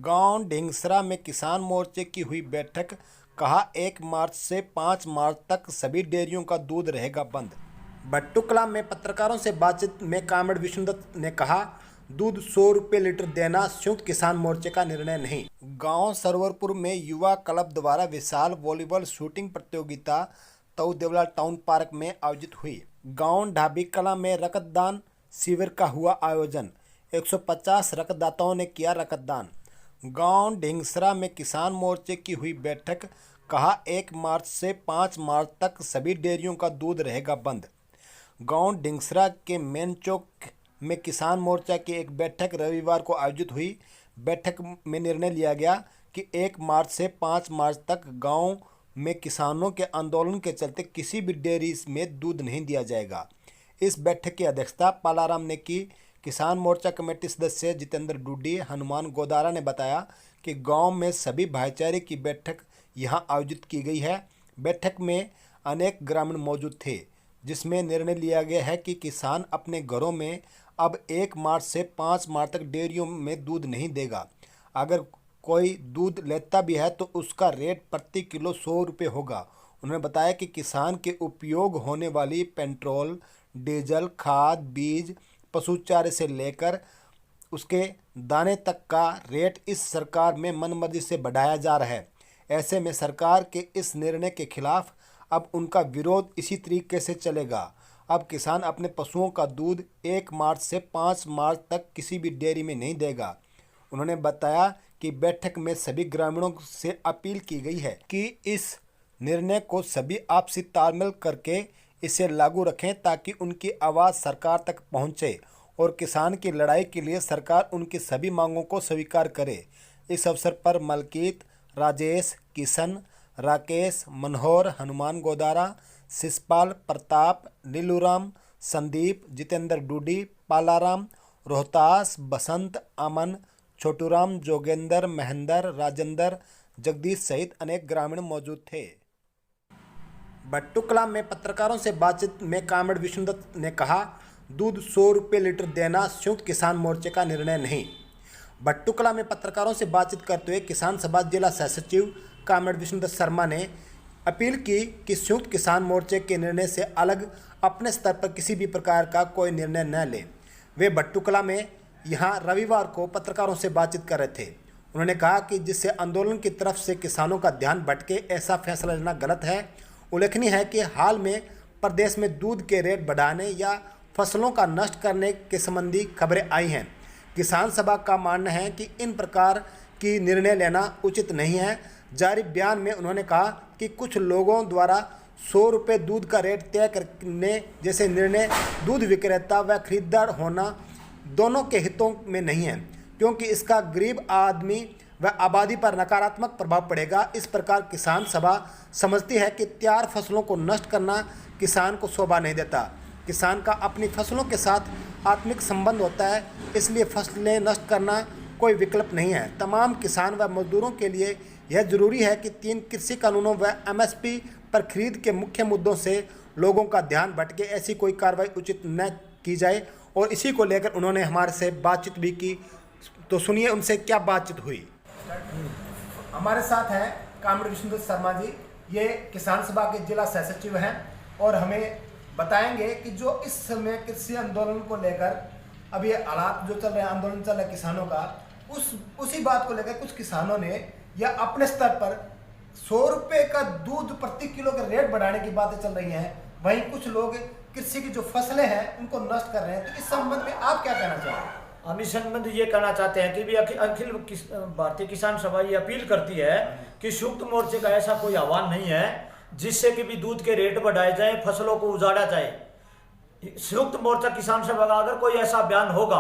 गांव ढींगसरा में किसान मोर्चे की हुई बैठक। कहा 1 मार्च से 5 मार्च तक सभी डेयरियों का दूध रहेगा बंद। भट्टुकला में पत्रकारों से बातचीत में कामरेड विष्णुदत्त ने कहा, दूध 100 रुपये लीटर देना संयुक्त किसान मोर्चे का निर्णय नहीं। गांव सरवरपुर में युवा क्लब द्वारा विशाल वॉलीबॉल शूटिंग प्रतियोगिता तऊ देवला टाउन पार्क में आयोजित हुई। गांव ढाबी कला में रक्तदान शिविर का हुआ आयोजन। 150 रक्तदाताओं ने किया रक्तदान। गांव ढींगसरा में किसान मोर्चे की हुई बैठक। कहा 1 मार्च से 5 मार्च तक सभी डेयरियों का दूध रहेगा बंद। गांव ढींगसरा के मेन चौक में किसान मोर्चा की एक बैठक रविवार को आयोजित हुई। बैठक में निर्णय लिया गया कि 1 मार्च से 5 मार्च तक गांव में किसानों के आंदोलन के चलते किसी भी डेयरी में दूध नहीं दिया जाएगा। इस बैठक की अध्यक्षता पालाराम ने की। किसान मोर्चा कमेटी सदस्य जितेंद्र डूडी, हनुमान गोदारा ने बताया कि गांव में सभी भाईचारे की बैठक यहां आयोजित की गई है। बैठक में अनेक ग्रामीण मौजूद थे, जिसमें निर्णय लिया गया है कि किसान अपने घरों में अब 1 मार्च से 5 मार्च तक डेयरियों में दूध नहीं देगा। अगर कोई दूध लेता भी है तो उसका रेट प्रति किलो 100 रुपये होगा। उन्होंने बताया कि किसान के उपयोग होने वाली पेट्रोल, डीजल, खाद, बीज, पशु चारे से लेकर उसके दाने तक का रेट इस सरकार में मनमर्जी से बढ़ाया जा रहा है। ऐसे में सरकार के इस निर्णय के खिलाफ अब उनका विरोध इसी तरीके से चलेगा। अब किसान अपने पशुओं का दूध 1 मार्च से 5 मार्च तक किसी भी डेयरी में नहीं देगा। उन्होंने बताया कि बैठक में सभी ग्रामीणों से अपील की गई है कि इस निर्णय को सभी आपसी तालमेल करके इसे लागू रखें ताकि उनकी आवाज़ सरकार तक पहुंचे और किसान की लड़ाई के लिए सरकार उनकी सभी मांगों को स्वीकार करे। इस अवसर पर मलकीत, राजेश, किशन, राकेश, मनोहर, हनुमान गोदारा, शिषपाल, प्रताप, नीलूराम, संदीप, जितेंद्र डूडी, पालाराम, रोहतास, बसंत, अमन, छोटूराम, जोगेंद्र, महेंद्र, राजेंद्र, जगदीश सहित अनेक ग्रामीण मौजूद थे। भट्टुकला में पत्रकारों से बातचीत में कामरेड विष्णुदत्त ने कहा, दूध 100 रुपये लीटर देना संयुक्त किसान मोर्चे का निर्णय नहीं। भट्टुकला में पत्रकारों से बातचीत करते हुए किसान सभा जिला सह सचिव कामरेड विष्णुदत्त शर्मा ने अपील की कि संयुक्त किसान मोर्चे के निर्णय से अलग अपने स्तर पर किसी भी प्रकार का कोई निर्णय न लें। वे भट्टुकला में यहां रविवार को पत्रकारों से बातचीत कर रहे थे। उन्होंने कहा कि जिससे आंदोलन की तरफ से किसानों का ध्यान भटके, ऐसा फैसला लेना गलत है। उल्लेखनीय है कि हाल में प्रदेश में दूध के रेट बढ़ाने या फसलों का नष्ट करने के संबंधी खबरें आई हैं। किसान सभा का मानना है कि इन प्रकार की निर्णय लेना उचित नहीं है। जारी बयान में उन्होंने कहा कि कुछ लोगों द्वारा 100 रुपये दूध का रेट तय करने जैसे निर्णय दूध विक्रेता व खरीदार होना दोनों के हितों में नहीं है, क्योंकि इसका गरीब आदमी व आबादी पर नकारात्मक प्रभाव पड़ेगा। इस प्रकार किसान सभा समझती है कि तैयार फसलों को नष्ट करना किसान को शोभा नहीं देता। किसान का अपनी फसलों के साथ आत्मिक संबंध होता है, इसलिए फसलें नष्ट करना कोई विकल्प नहीं है। तमाम किसान व मजदूरों के लिए यह जरूरी है कि 3 कृषि कानूनों व एमएसपी पर खरीद के मुख्य मुद्दों से लोगों का ध्यान भटके ऐसी कोई कार्रवाई उचित न की जाए। और इसी को लेकर उन्होंने हमारे से बातचीत भी की, तो सुनिए उनसे क्या बातचीत हुई। हमारे साथ हैं कामरेड विष्णुदत्त शर्मा जी, ये किसान सभा के जिला सह सचिव हैं और हमें बताएंगे कि जो इस समय कृषि आंदोलन को लेकर अब ये हालात जो चल रहे हैं, आंदोलन चल रहा है किसानों का, उसी बात को लेकर कुछ किसानों ने या अपने स्तर पर 100 रुपये का दूध प्रति किलो का रेट बढ़ाने की बातें चल रही हैं। वहीं कुछ लोग कृषि की जो फसलें हैं उनको नष्ट कर रहे हैं। तो इस संबंध में आप क्या कहना चाहते हैं? हम इस संबंध ये कहना चाहते हैं कि भी अखिल भारतीय किसान सभा ये अपील करती है कि संयुक्त मोर्चे का ऐसा कोई आह्वान नहीं है जिससे कि भी दूध के रेट बढ़ाए जाए, फसलों को उजाड़ा जाए। संयुक्त मोर्चा किसान सभा का अगर कोई ऐसा बयान होगा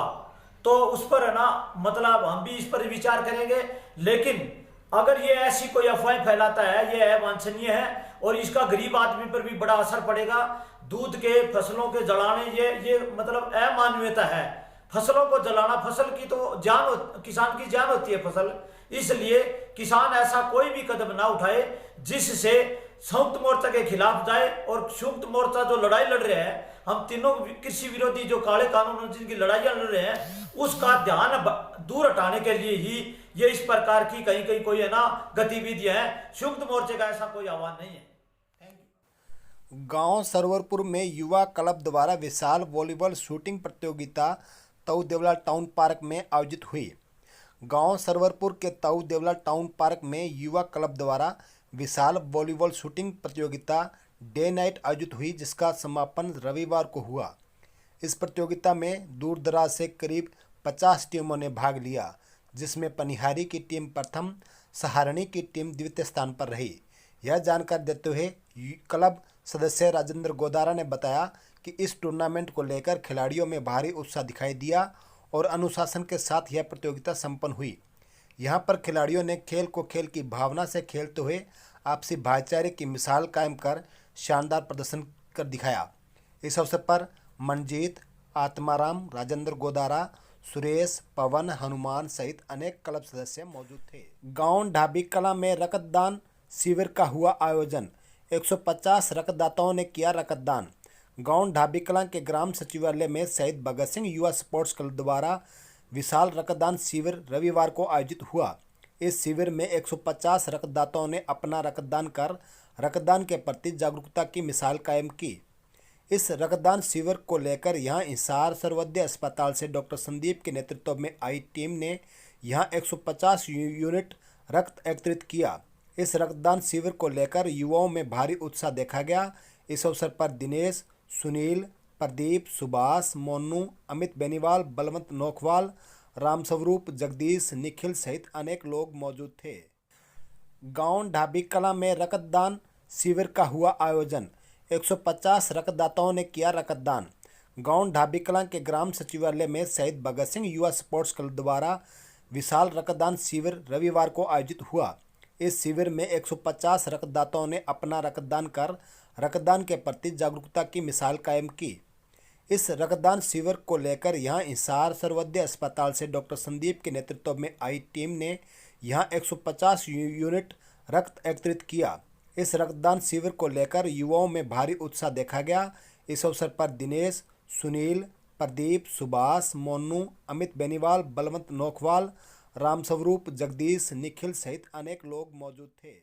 तो उस पर है ना, मतलब हम भी इस पर विचार करेंगे। लेकिन अगर ये ऐसी कोई अफवाह फैलाता है, ये अवांछनीय है और इसका गरीब आदमी पर भी बड़ा असर पड़ेगा। दूध के फसलों के जलाने ये मतलब अमानवीयता है। फसलों को जलाना, फसल की तो जान, किसान की जान होती है फसल। इसलिए किसान ऐसा कोई भी कदम ना उठाए जिससे संयुक्त मोर्चा के खिलाफ जाए और संयुक्त मोर्चा जो लड़ाई लड़ रहे हैं, हम तीनों कृषि विरोधी जो काले कानून जिनकी लड़ाइयां लड़ रहे हैं, उसका ध्यान दूर हटाने के लिए ही ये इस प्रकार की कहीं कहीं कोई है ना गतिविधियां हैं। संयुक्त मोर्चे का ऐसा कोई आह्वान नहीं है। गांव सरवरपुर में युवा क्लब द्वारा विशाल वॉलीबॉल शूटिंग प्रतियोगिता ताऊ देवला टाउन पार्क में आयोजित हुई। गांव सरवरपुर के ताऊ देवला टाउन पार्क में युवा क्लब द्वारा विशाल वॉलीबॉल शूटिंग प्रतियोगिता डे नाइट आयोजित हुई, जिसका समापन रविवार को हुआ। इस प्रतियोगिता में दूर दराज से करीब 50 टीमों ने भाग लिया, जिसमें पनिहारी की टीम प्रथम, सहारणी की टीम द्वितीय स्थान पर रही। यह जानकारी देते हुए क्लब सदस्य राजेंद्र गोदारा ने बताया कि इस टूर्नामेंट को लेकर खिलाड़ियों में भारी उत्साह दिखाई दिया और अनुशासन के साथ यह प्रतियोगिता संपन्न हुई। यहां पर खिलाड़ियों ने खेल को खेल की भावना से खेलते हुए आपसी भाईचारे की मिसाल कायम कर शानदार प्रदर्शन कर दिखाया। इस अवसर पर मनजीत, आत्माराम, राजेंद्र गोदारा, सुरेश, पवन, हनुमान सहित अनेक क्लब सदस्य मौजूद थे। गांव ढाबी कला में रक्तदान शिविर का हुआ आयोजन। 150 रक्तदाताओं ने किया रक्तदान। गांव ढाबी कला के ग्राम सचिवालय में शहीद भगत सिंह युवा स्पोर्ट्स क्लब द्वारा विशाल रक्तदान शिविर रविवार को आयोजित हुआ। इस शिविर में 150 रक्तदाताओं ने अपना रक्तदान कर रक्तदान के प्रति जागरूकता की मिसाल कायम की। इस रक्तदान शिविर को लेकर यहां हिसार सर्वोदय अस्पताल से डॉक्टर संदीप के नेतृत्व में आई टीम ने यहां 150 यूनिट रक्त एकत्रित किया। इस रक्तदान शिविर को लेकर युवाओं में भारी उत्साह देखा गया। इस अवसर पर दिनेश, सुनील, प्रदीप, सुभाष, मोनू, अमित बेनीवाल, बलवंत नोखवाल, रामस्वरूप, जगदीश, निखिल सहित अनेक लोग मौजूद थे। गांव ढाबी कला में रक्तदान शिविर का हुआ आयोजन। 150 रक्तदाताओं ने किया रक्तदान। गांव ढाबी कला के ग्राम सचिवालय में शहीद भगत सिंह युवा स्पोर्ट्स क्लब द्वारा विशाल रक्तदान शिविर रविवार को आयोजित हुआ। इस शिविर में 150 रक्तदाताओं ने अपना रक्तदान कर रक्तदान के प्रति जागरूकता की मिसाल कायम की। इस रक्तदान शिविर को लेकर यहां हिसार सर्वोदय अस्पताल से डॉक्टर संदीप के नेतृत्व में आई टीम ने यहां 150 यूनिट रक्त एकत्रित किया। इस रक्तदान शिविर को लेकर युवाओं में भारी उत्साह देखा गया। इस अवसर पर दिनेश, सुनील, प्रदीप, सुभाष, मोनू, अमित बेनीवाल, बलवंत नोखवाल, रामस्वरूप, जगदीश, निखिल सहित अनेक लोग मौजूद थे।